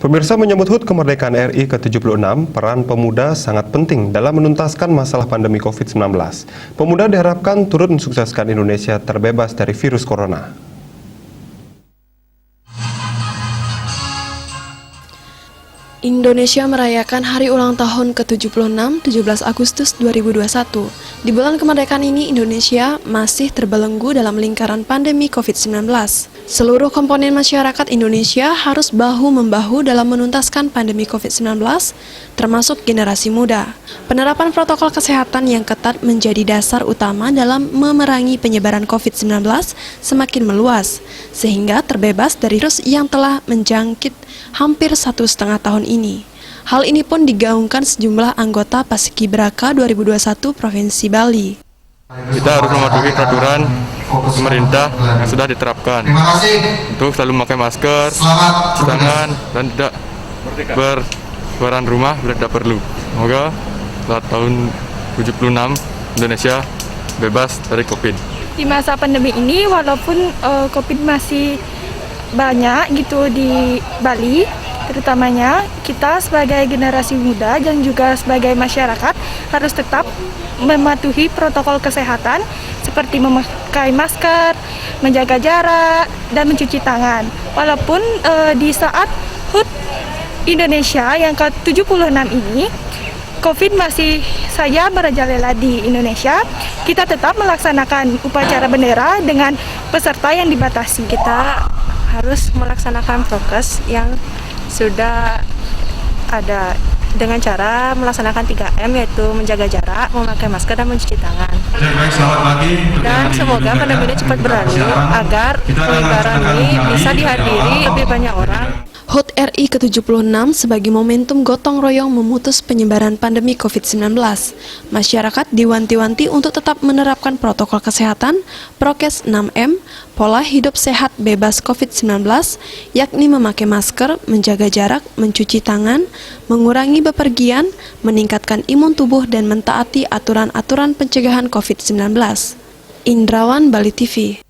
Pemirsa, menyambut HUT kemerdekaan RI ke-76, peran pemuda sangat penting dalam menuntaskan masalah pandemi COVID-19. Pemuda diharapkan turut mensukseskan Indonesia terbebas dari virus corona. Indonesia merayakan hari ulang tahun ke-76, 17 Agustus 2021. Di bulan kemerdekaan ini, Indonesia masih terbelenggu dalam lingkaran pandemi COVID-19. Seluruh komponen masyarakat Indonesia harus bahu-membahu dalam menuntaskan pandemi COVID-19, termasuk generasi muda. Penerapan protokol kesehatan yang ketat menjadi dasar utama dalam memerangi penyebaran COVID-19 semakin meluas, sehingga terbebas dari virus yang telah menjangkit hampir 1,5 tahun ini. Hal ini pun digaungkan sejumlah anggota Paskibraka 2021 Provinsi Bali. Kita harus mematuhi peraturan pemerintah yang sudah diterapkan untuk selalu memakai masker, cuci tangan, dan tidak berkeluaran rumah bila tidak perlu. Semoga saat tahun 76 Indonesia bebas dari COVID. Di masa pandemi ini, walaupun COVID masih banyak gitu di Bali, terutamanya kita sebagai generasi muda dan juga sebagai masyarakat harus tetap mematuhi protokol kesehatan seperti memakai masker, menjaga jarak, dan mencuci tangan. Walaupun di saat HUT Indonesia yang ke-76 ini, COVID masih saja merajalela di Indonesia, kita tetap melaksanakan upacara bendera dengan peserta yang dibatasi. Kita harus melaksanakan prokes yang sudah ada dengan cara melaksanakan 3M, yaitu menjaga jarak, memakai masker, dan mencuci tangan. Dan semoga pandemi ini cepat berlalu agar penyebaran ini bisa dihadiri lebih banyak orang. HUT RI ke-76 sebagai momentum gotong royong memutus penyebaran pandemi COVID-19. Masyarakat diwanti-wanti untuk tetap menerapkan protokol kesehatan, prokes 6M, pola hidup sehat bebas COVID-19, yakni memakai masker, menjaga jarak, mencuci tangan, mengurangi bepergian, meningkatkan imun tubuh, dan mentaati aturan-aturan pencegahan COVID-19. Indrawan, Bali TV.